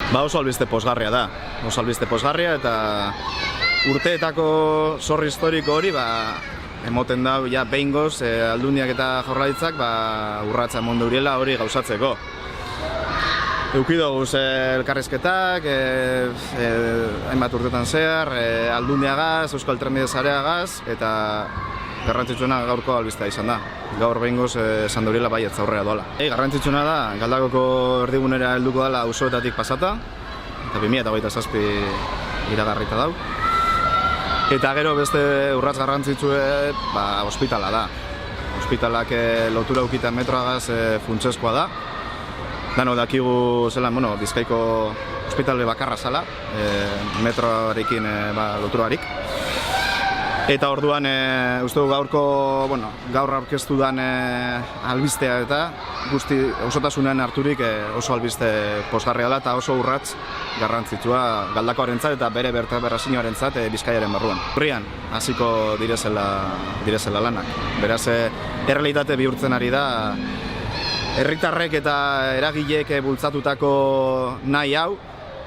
Oso albiste pozgarria da. Oso albiste pozgarria eta urteetako zor historiko hori emoten da ja behingoz Aldundiak eta Jaurlaritzak urratsa eman dauriela hori gauzatzeko. Eduki dugu elkarrizketak, hainbat urtetan zehar, Aldundiagaz, Euskal Trenbide Sareagaz eta garrantzitsuena gaurko albistea izan da. Gaur behingoz esan dauriela bai aurrera doala. Garrantzitsuena da, Galdakoko erdigunera helduko dela auzoetatik pasata, eta 2027 iragarrita dau. Eta gero beste urrats garrantzitsue ospitala da. Ospitalak lotura ukitan metroagaz funtsezkoa da. Dano dakigu zelan, Bizkaiko ospitale bakarra zala, metroarekin loturarik. Eta orduan, uste du gaur aurkeztu den albistea eta guzti osotasunean harturik oso albiste pozgarria da eta oso urrats garrantzitsua Galdakoarentzat eta bere bertarazioarentzat Bizkaiaren barruan. Urrian hasiko direzela lanak. Beraz, errealitate bihurtzen ari da herritarrek eta eragileek bultzatutako nahi hau